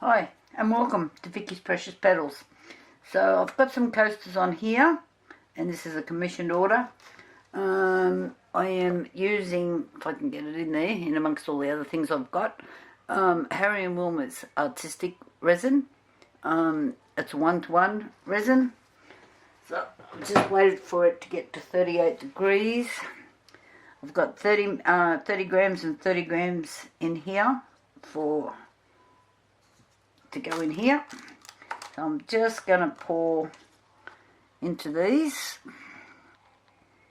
Hi and welcome to Vicky's Precious Petals. So I've got some coasters on here and this is a commissioned order. I am using, if I can get it in there, in amongst all the other things I've got, Harry and Wilma's artistic resin. It's a 1-to-1 resin. So I've just waited for it to get to 38 degrees. I've got 30 grams and 30 grams in here to go in here. So I'm just going to pour into these.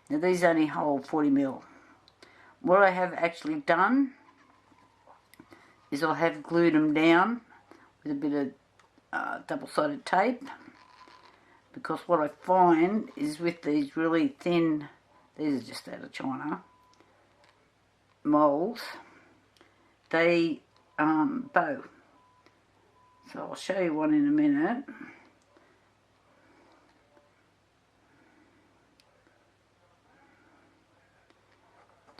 Now these only hold 40ml. What I have actually done is I have glued them down with a bit of double-sided tape, because what I find is with these really thin, these are just out of China, molds, they bow. So I'll show you one in a minute.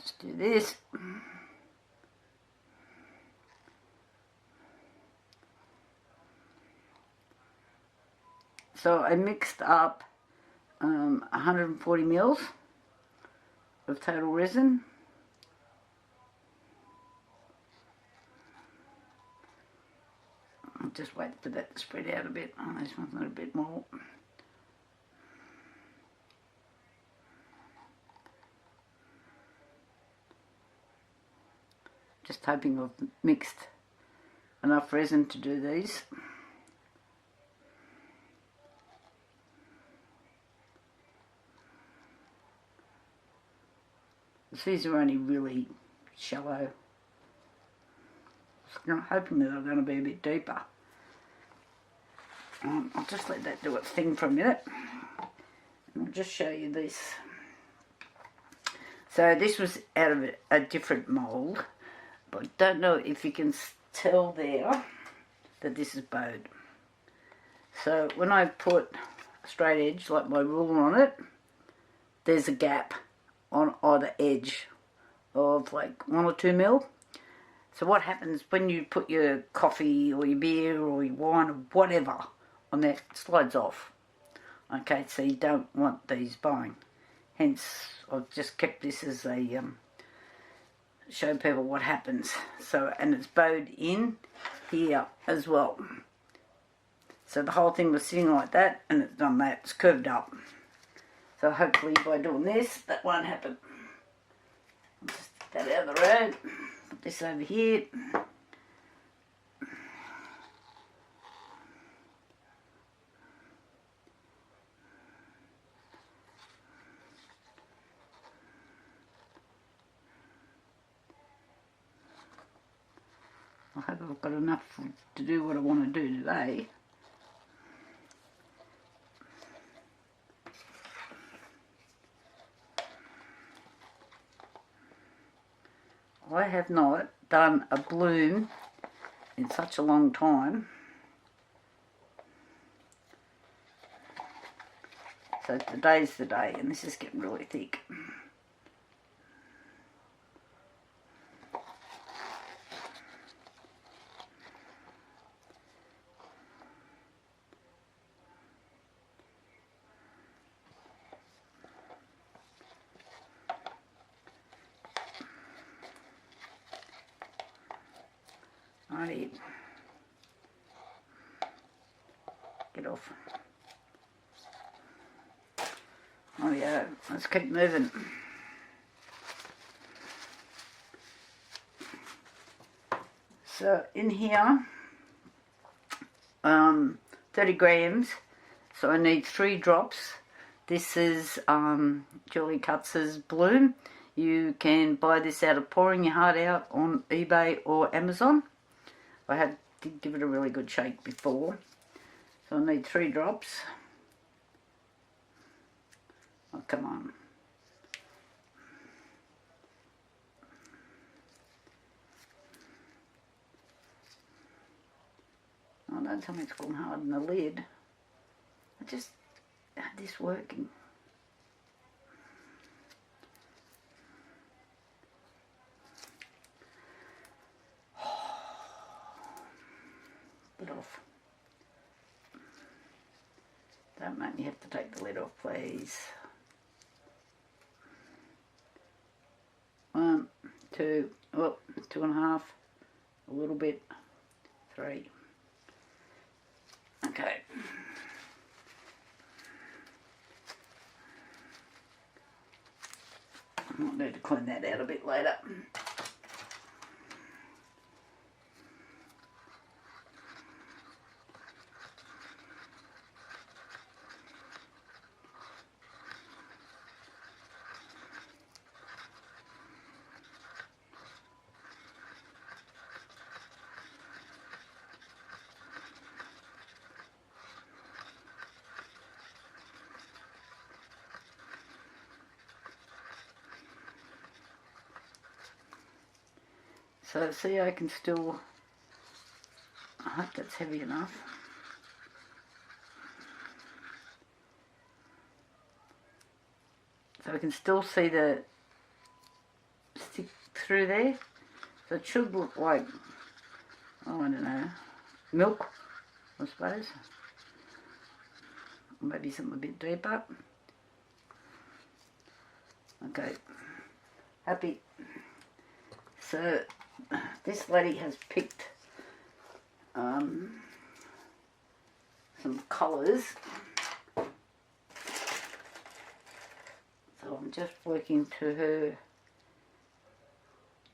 Just do this. So I mixed up 140 mils of total resin. I'll just wait for that to spread out a bit. Oh, this one's not a bit more. Just hoping I've mixed enough resin to do these. These are only really shallow. So I'm hoping that they're going to be a bit deeper. I'll just let that do its thing for a minute. And I'll just show you this. So this was out of a different mould, but I don't know if you can tell there that this is bowed. So when I put a straight edge like my ruler on it, there's a gap on either edge of like 1 or 2 mil. So what happens when you put your coffee or your beer or your wine or whatever on there, it slides off. Okay, so you don't want these bowing. Hence, I've just kept this as a show people what happens. So, and it's bowed in here as well. So the whole thing was sitting like that, and it's done that. It's curved up. So hopefully by doing this, that won't happen. I'll just get that out of the road. Put this over here. I hope I've got enough to do what I want to do today. I have not done a bloom in such a long time. So today's the day, and this is getting really thick. Righty. Get off. Oh yeah, let's keep moving. So in here, 30 grams, so I need 3 drops. This is Julie Cutz's Bloom. You can buy this out of Pouring Your Heart Out on eBay or Amazon. I did give it a really good shake before. So I need 3 drops. Oh, come on. Oh, don't tell me it's gone hard in the lid. I just had this working. lid off. Don't make me have to take the lid off, please. 1, 2, oh, 2.5, a little bit, 3. Okay. I might need to clean that out a bit later. So see, I can still, I hope that's heavy enough. So I can still see the stick through there. So it should look like, oh, I don't know, milk, I suppose. Maybe something a bit deeper. Okay, happy. So this lady has picked some colours. So I'm just working to her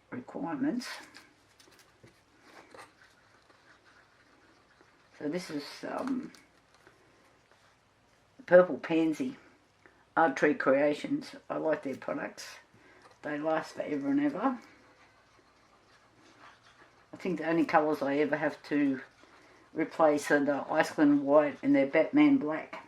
requirements. So this is Purple Pansy, Art Tree Creations. I like their products. They last forever and ever. I think the only colours I ever have to replace are the Iceland White and their Batman Black.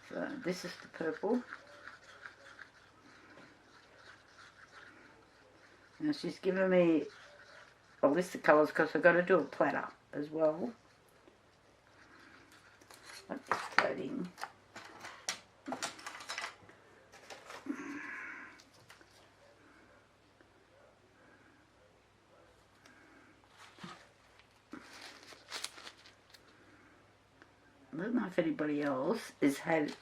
So this is the purple. Now she's given me a list of colours because I've got to do a platter as well. Like this floating. I don't know if anybody else has had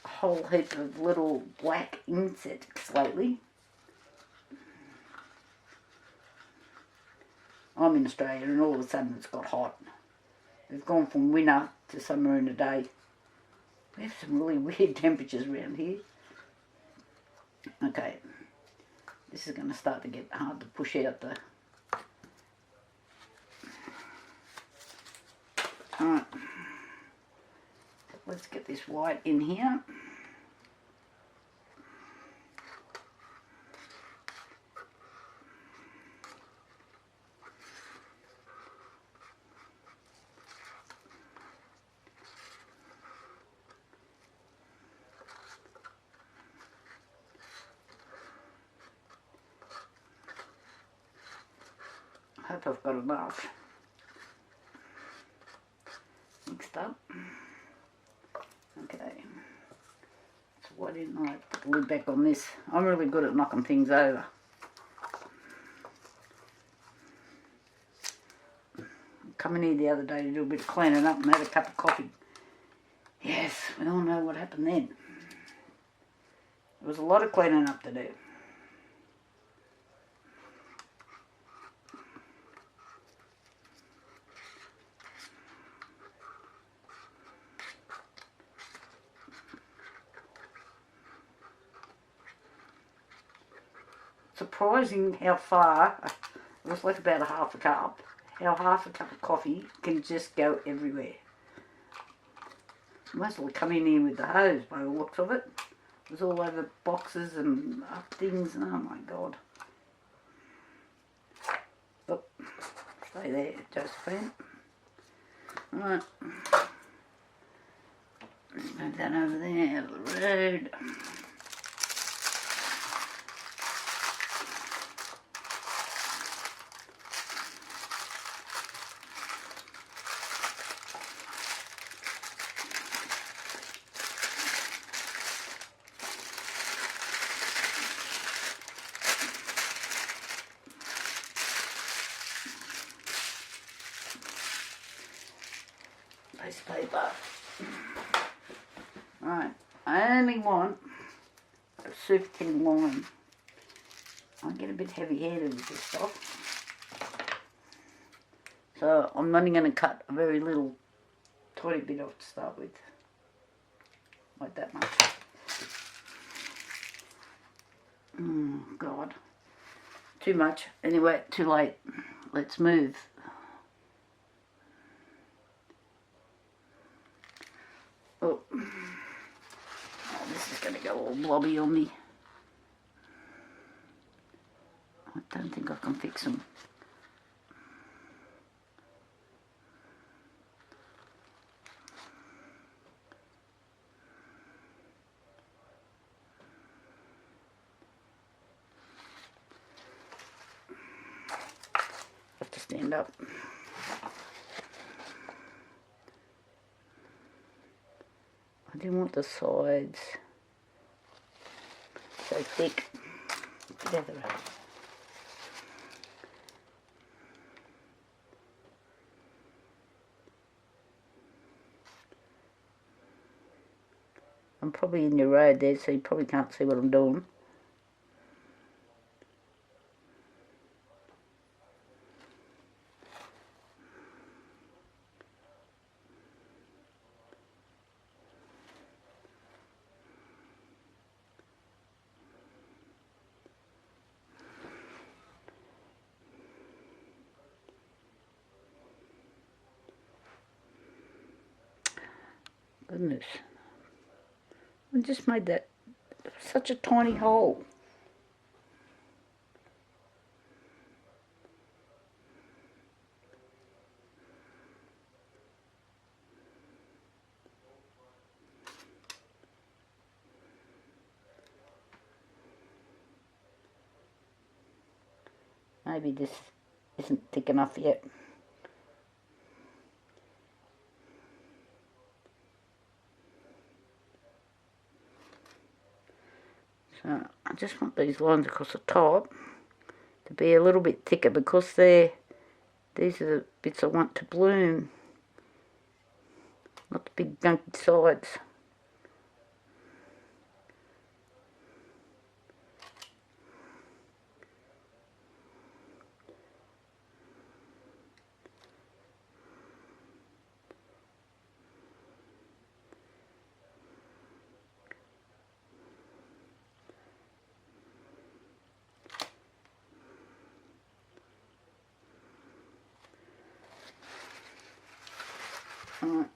a whole heap of little black insects lately. I'm in Australia and all of a sudden it's got hot. We've gone from winter to summer in a day. We have some really weird temperatures around here. Okay, this is going to start to get hard to push out the... Alright, let's get this white in here. I hope I've got enough mixed up. Okay, so why didn't I put the lid back on this? I'm really good at knocking things over. Coming here the other day to do a bit of cleaning up and had a cup of coffee. Yes, we all know what happened then. There was a lot of cleaning up to do. Surprising how far, it was like about a half a cup, how half a cup of coffee can just go everywhere. Might as well come in here with the hose by the looks of it. It was all over boxes and up things, and oh my god. Oh, stay there, Josephine. Alright. Let's move that over there, out of the road. piece of paper. Right, I only want a super thin line. I get a bit heavy-handed with this stuff. So I'm only going to cut a very little, tiny bit off to start with. Like that much. Oh, God. Too much. Anyway, too late. Let's move. Oh, this is going to go all blobby on me. I don't think I can fix them. Have to stand up. I didn't want the sides so thick together. I'm probably in your road there, so you probably can't see what I'm doing. Goodness. I just made that such a tiny hole. Maybe this isn't thick enough yet. So I just want these lines across the top to be a little bit thicker because these are the bits I want to bloom, not the big gunky sides. Right.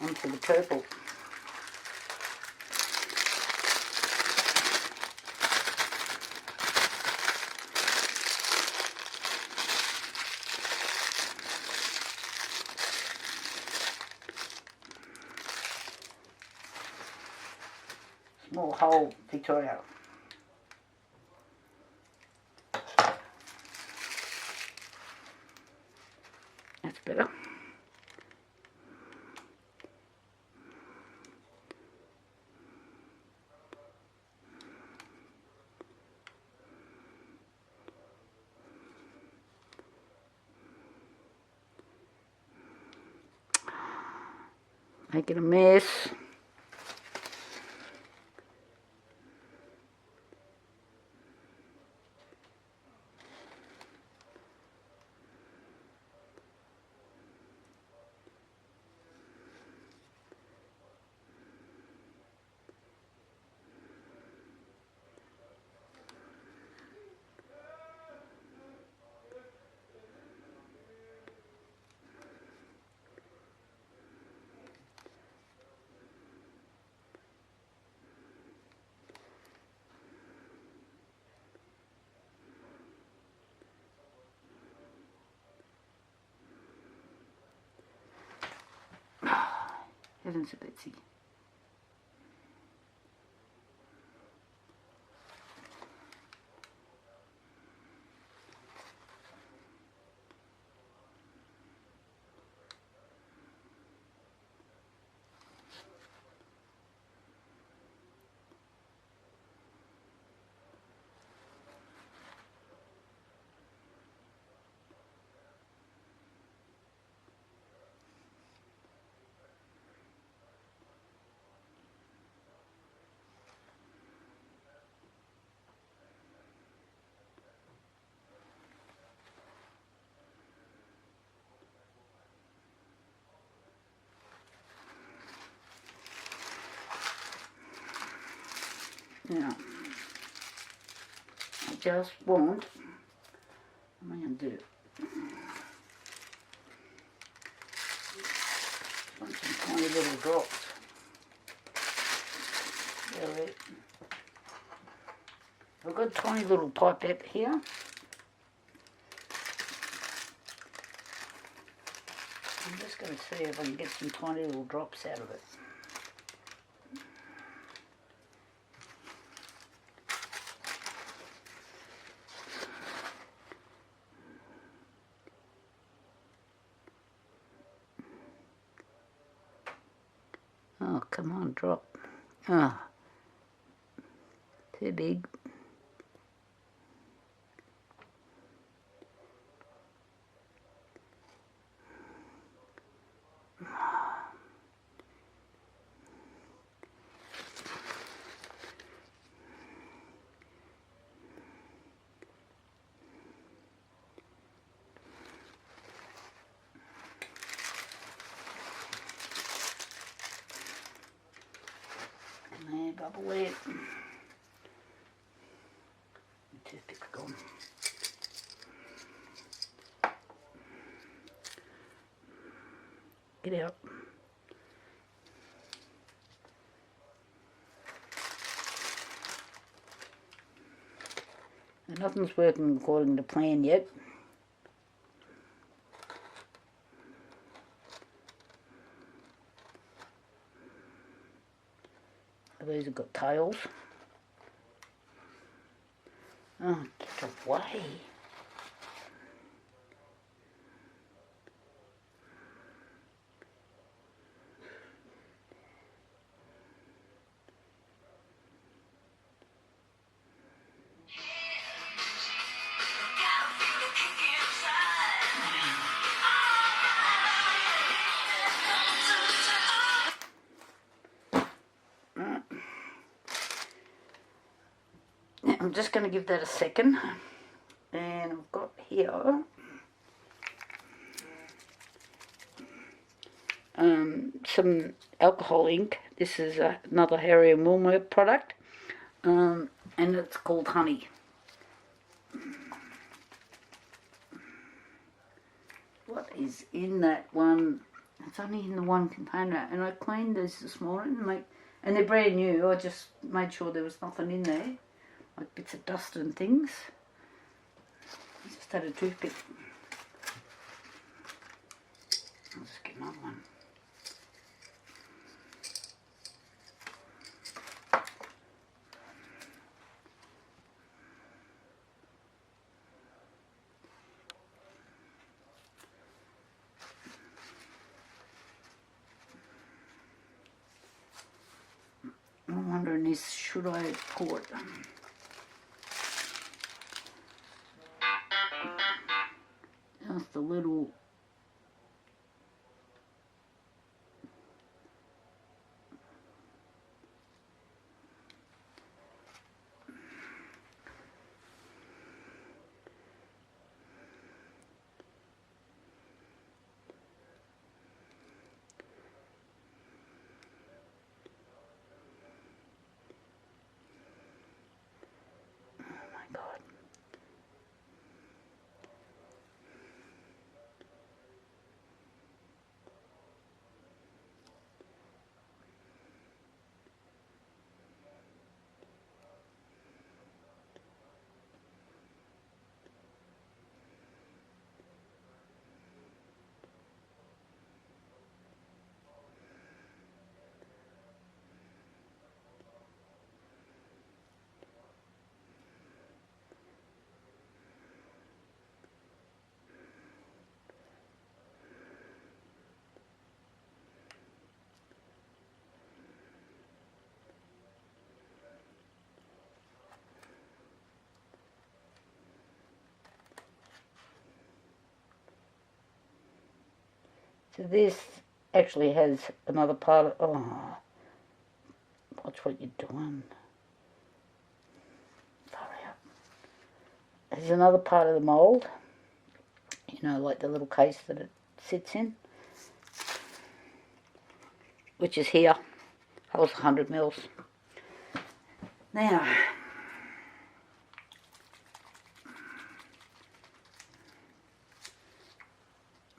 Onto the purple. Small hole, Victoria. That's better. Making a mess. Heavens a Betsy. Now, I just want, what am I going to do? Want some tiny little drops. There. I've got a tiny little pipette here. I'm just going to see if I can get some tiny little drops out of it. Oh, come on, drop. Ah, too big. There, bubble it. Toothpick's gone. Get out. And nothing's working according to plan yet. These have got tails. Oh, get away. I'm just going to give that a second, and I've got here some alcohol ink. This is another Harry and Wilma product, and it's called Honey. What is in that one? It's only in the one container, and I cleaned these this morning, and they're brand new. I just made sure there was nothing in there, like bits of dust and things. I just had a toothpick. I'll just get another one. I'm wondering is, should I pour it? Just a little. So this actually has another part of, oh, watch what you're doing. Hurry up. There's another part of the mould, you know, like the little case that it sits in, which is here, holds 100 mils. Now,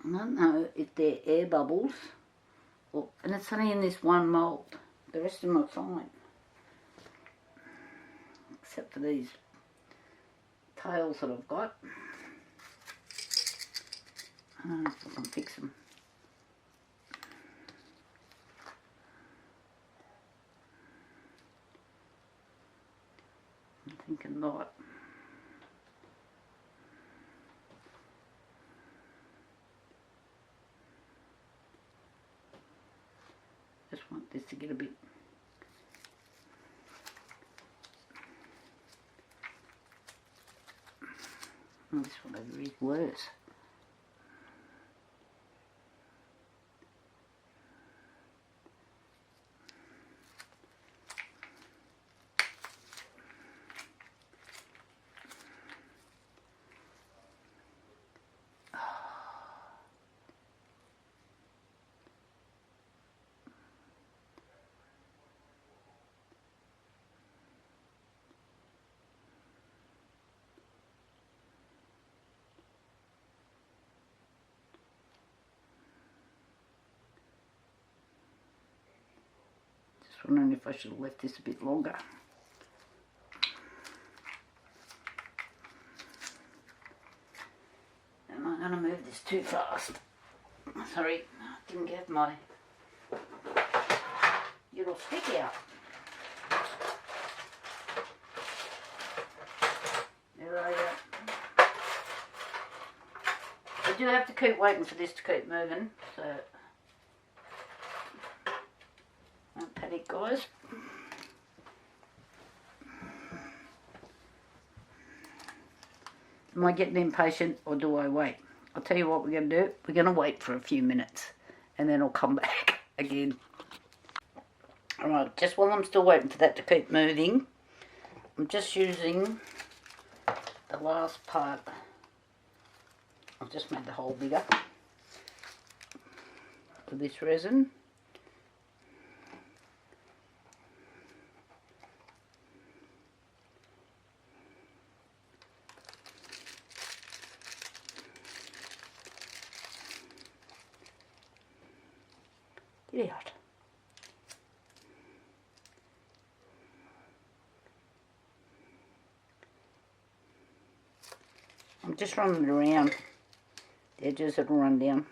I don't know if they're air bubbles, or, and it's only in this one mould. The rest of them are fine, except for these tails that I've got. I don't know if I can fix them. I'm thinking not. Just want this to get a bit. Oh, this one over is worse. Just wondering if I should have left this a bit longer. Am I going to move this too fast? Sorry, I didn't get my little stick out. There I go. I do have to keep waiting for this to keep moving, so don't panic, guys. Am I getting impatient or do I wait? I'll tell you what we're going to do. We're going to wait for a few minutes and then I'll come back again. Alright, just while I'm still waiting for that to keep moving, I'm just using the last part. I've just made the hole bigger with this resin. Get out. I'm just running it around the edges that will run down.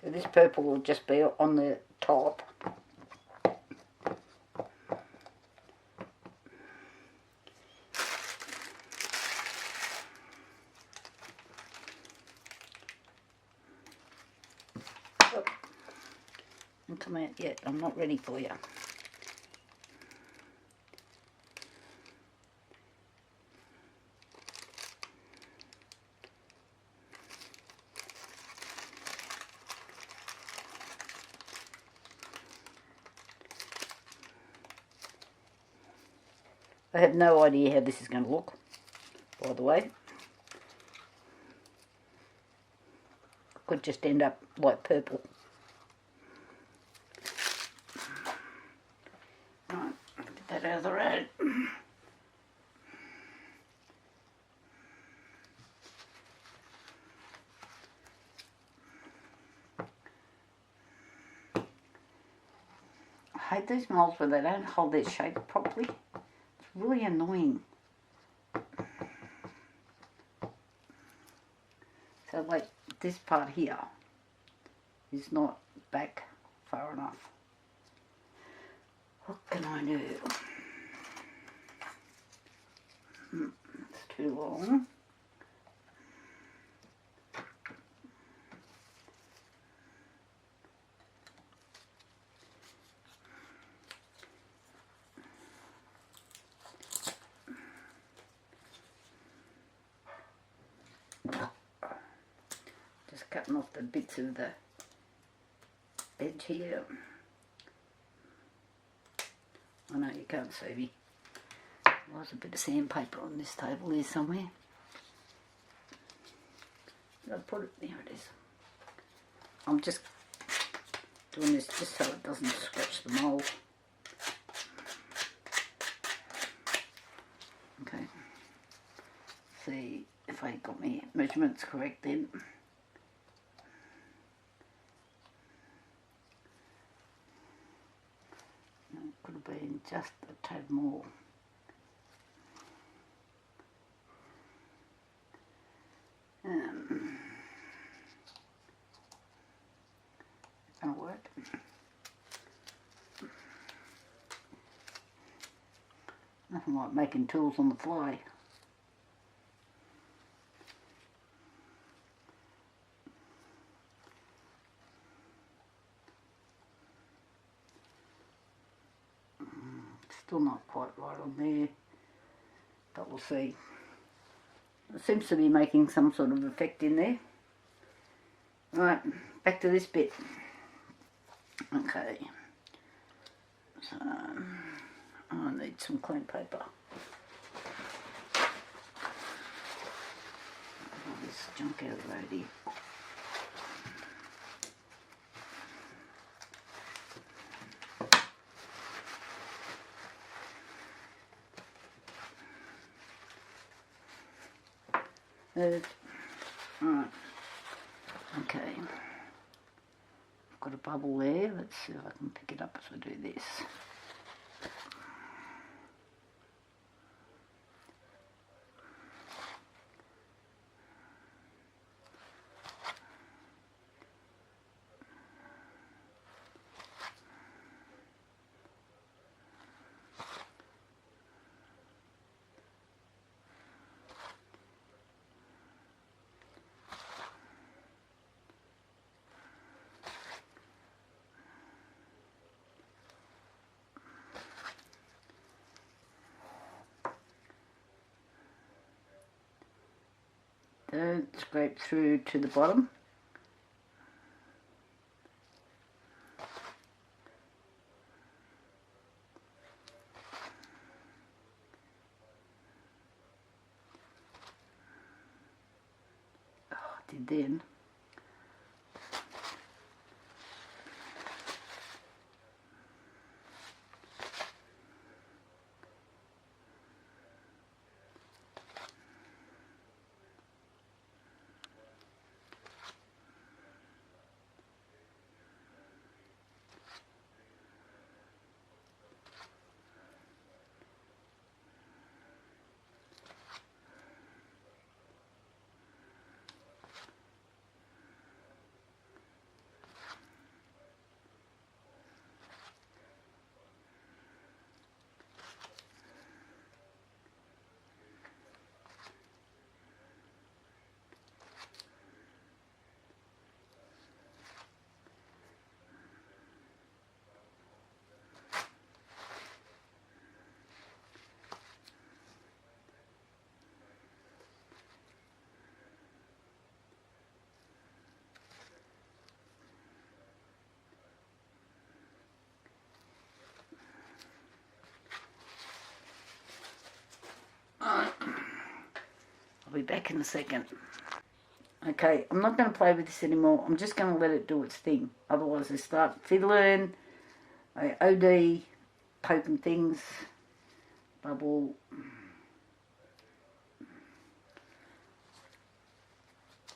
So this purple will just be on the top. Oh, don't come out yet, I'm not ready for you. I have no idea how this is going to look, by the way. Could just end up like purple. Right, get that out of the road. I hate these moulds where they don't hold their shape properly. really annoying. So like this part here is not back far enough. What can I do? It's too long. Just cutting off the bits of the edge here. I know you can't see me. There's a bit of sandpaper on this table here somewhere. Did I put it? There it is. I'm just doing this just so it doesn't scratch the mould. Okay. See if I got my measurements correct then. Could have been just a tad more. Gonna work. Nothing like making tools on the fly. Still not quite right on there, but we'll see. It seems to be making some sort of effect in there. Right, back to this bit. Okay, so I need some clean paper. All this junk out of the road here. Alright, okay, I've got a bubble there. Let's see if I can pick it up as I do this. Don't scrape through to the bottom. Oh, I did then. I'll be back in a second. Okay, I'm not going to play with this anymore. I'm just going to let it do its thing. Otherwise I start fiddling, I OD, poking things, bubble.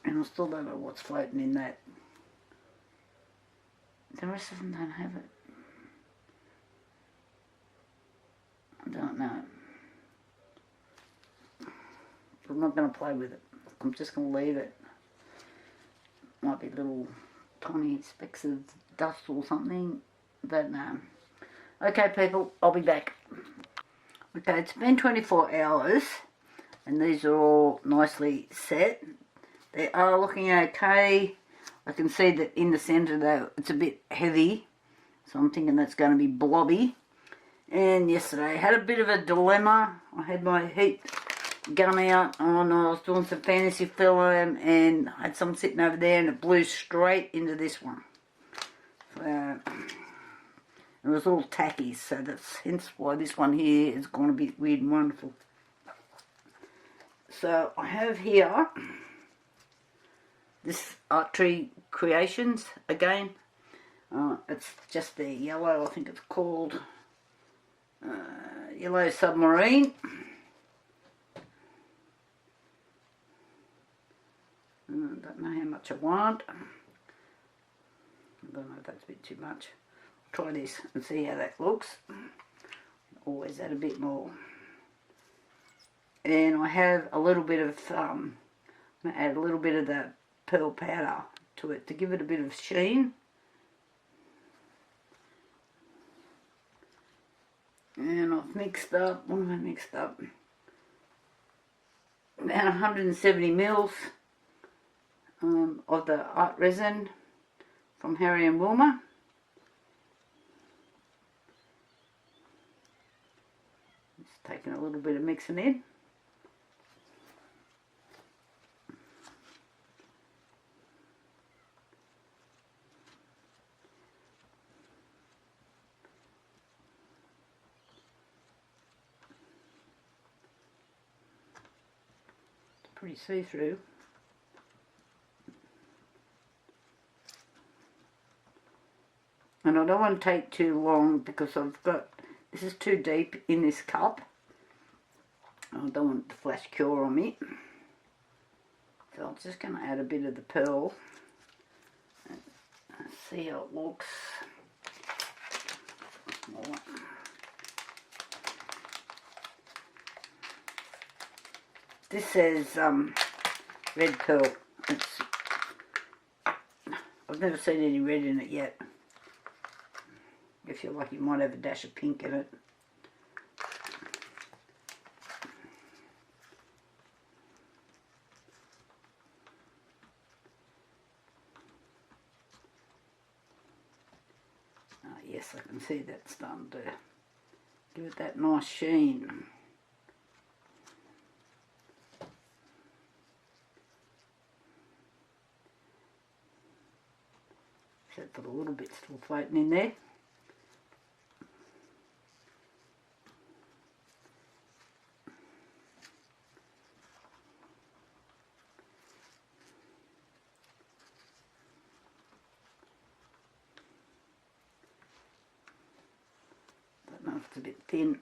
And I still don't know what's floating in that. The rest of them don't have it. I don't know. I'm not going to play with it. I'm just going to leave it. Might be little tiny specks of dust or something. Don't know. Okay, people, I'll be back. Okay, it's been 24 hours. And these are all nicely set. They are looking okay. I can see that in the centre though it's a bit heavy. So I'm thinking that's going to be blobby. And yesterday I had a bit of a dilemma. I had my heat gun out and I was doing some fantasy film and I had some sitting over there and it blew straight into this one. So it was all tacky, so that's hence why this one here is going to be weird and wonderful. So I have here this Art Tree Creations again. It's just the yellow, I think it's called Yellow Submarine. I don't know how much I want. I don't know if that's a bit too much. I'll try this and see how that looks. Always add a bit more. And I have a little bit of, I'm going to add a little bit of the pearl powder to it to give it a bit of sheen. And I've mixed up, what have I mixed up? About 170 mils of the art resin from Harry and Wilma. Just taking a little bit of mixing in. Pretty see-through. And I don't want to take too long because I've got, this is too deep in this cup. I don't want it to flash cure on me. So I'm just going to add a bit of the pearl and see how it looks. This says red pearl. I've never seen any red in it yet. If you're lucky, you might have a dash of pink in it. Yes, I can see that's starting to give it that nice sheen. Except for the little bit still floating in there. Don't know if it's a bit thin.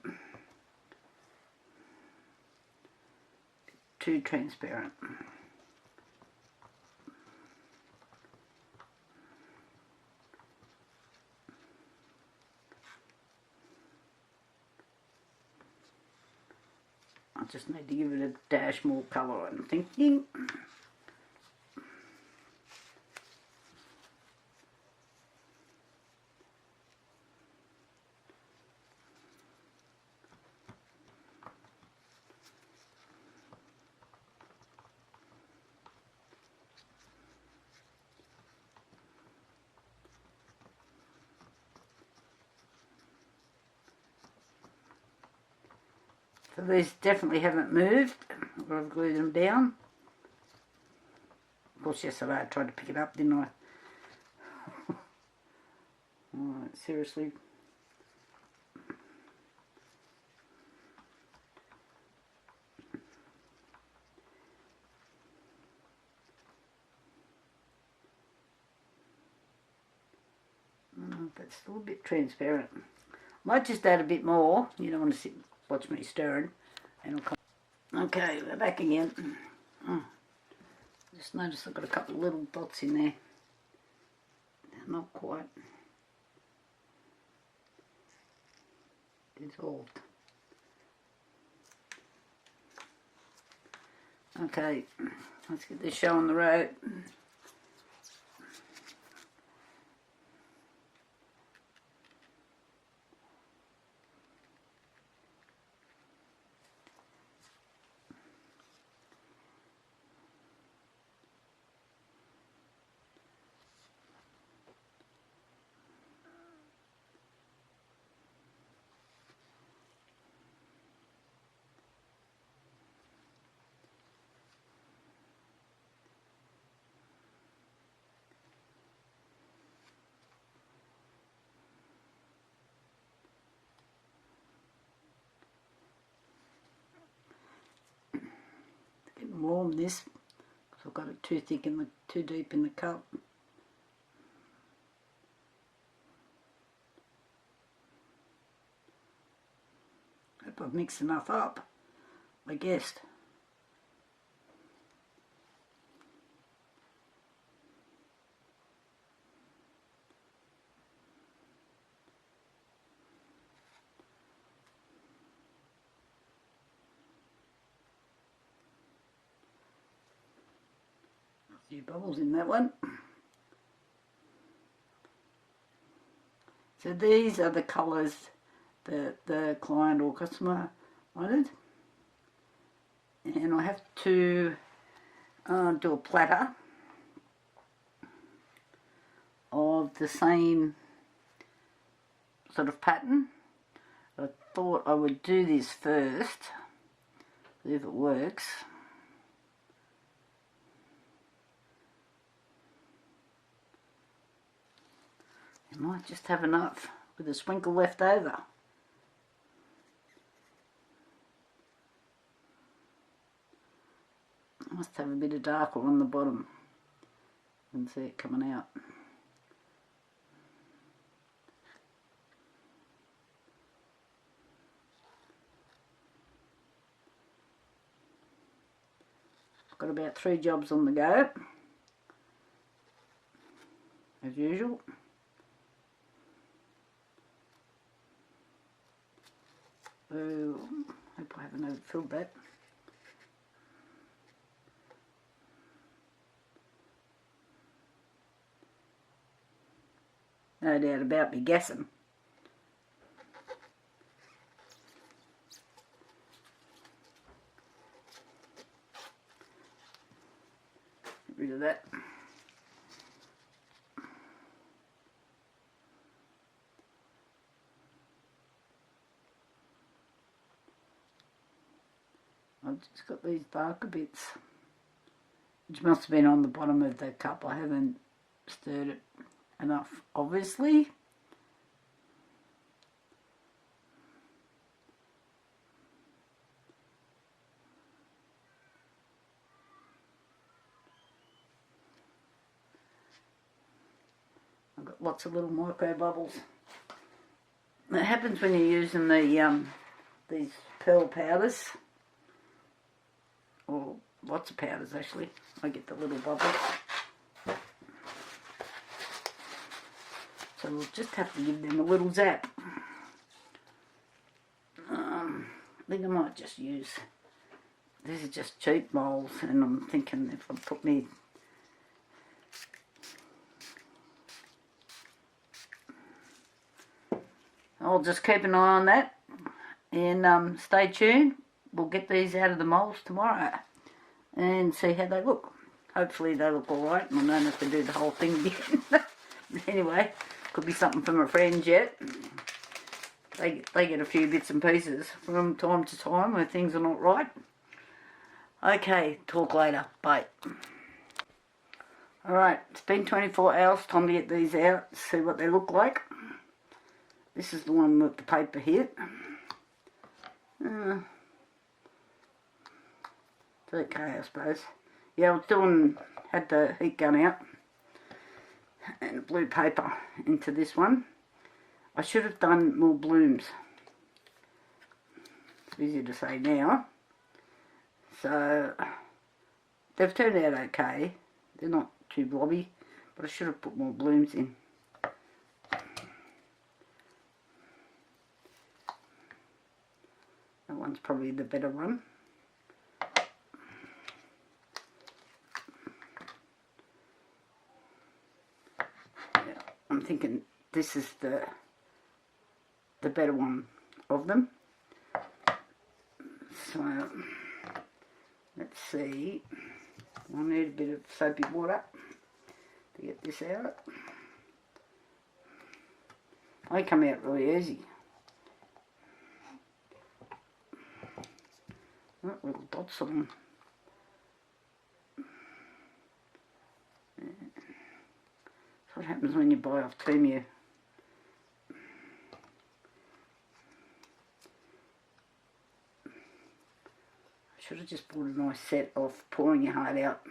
Too transparent. I just need to give it a dash more colour, I'm thinking. So these definitely haven't moved. I've glued them down. Of course, yesterday I tried to pick it up, didn't I? Alright, seriously. That's still a bit transparent. Might just add a bit more. You don't want to sit and watch me stirring. And I'll come. Okay, we're back again. Oh, just noticed I've got a couple of little dots in there. Not quite dissolved. Okay, let's get this show on the road. Getting warm this, because I've got it too thick in the too deep in the cup. Hope I've mixed enough up, I guessed. A few bubbles in that one. So these are the colours that the client or customer wanted. And I have to do a platter of the same sort of pattern. I thought I would do this first, see if it works. I might just have enough with a sprinkle left over. I must have a bit of darker on the bottom. You can see it coming out. I've got about 3 jobs on the go, as usual. Oh, hope I haven't overfilled that. No doubt about me guessing. Get rid of that. I've just got these darker bits, which must have been on the bottom of the cup. I haven't stirred it enough, obviously. I've got lots of little micro bubbles. It happens when you're using the these pearl powders, or lots of powders actually. I get the little bubbles. So we'll just have to give them a little zap. I think I might just use, these are just cheap moulds, and I'm thinking if I put me, I'll just keep an eye on that, and stay tuned. We'll get these out of the moulds tomorrow and see how they look. Hopefully they look alright and I don't have to do the whole thing again. Anyway, could be something for my friends yet. They get a few bits and pieces from time to time where things are not right. Okay, talk later. Bye. Alright, it's been 24 hours. Time to get these out, see what they look like. This is the one that the paper hit. It's okay, I suppose. Yeah, I was doing, had the heat gun out and blue paper into this one. I should have done more blooms. It's easy to say now. So, they've turned out okay. They're not too blobby, but I should have put more blooms in. That one's probably the better one. I'm thinking this is the better one of them. So let's see. I need a bit of soapy water to get this out. They come out really easy. Oh, little dots on them. Yeah. That's what happens when you buy off Temu. Should have just bought a nice set of pouring your heart out.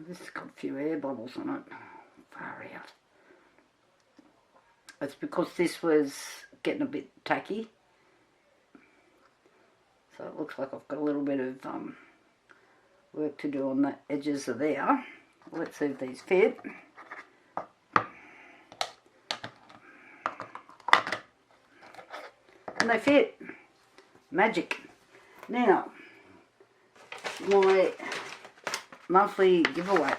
This has got a few air bubbles on it. Far out. It's because this was getting a bit tacky. So it looks like I've got a little bit of work to do on the edges of there. Let's see if these fit. And they fit. Magic. Now, my monthly giveaway.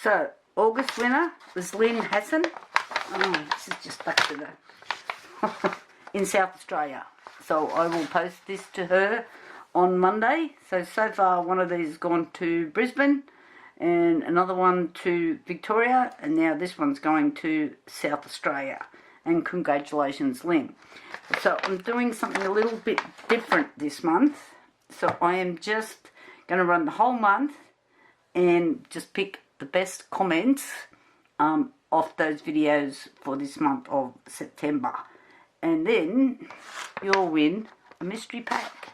So, August winner was Lynn Hassan. Oh, this is just back to the in South Australia. So I will post this to her on Monday. So far one of these has gone to Brisbane and another one to Victoria, and now this one's going to South Australia. And congratulations, Lynn. So I'm doing something a little bit different this month. So I am just going to run the whole month and just pick the best comments off those videos for this month of September. And then you'll win a mystery pack.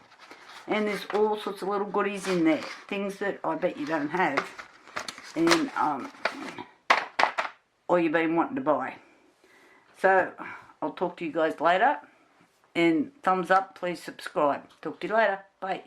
And there's all sorts of little goodies in there. Things that I bet you don't have. And or you've been wanting to buy. So I'll talk to you guys later. And thumbs up, please subscribe. Talk to you later. Bye.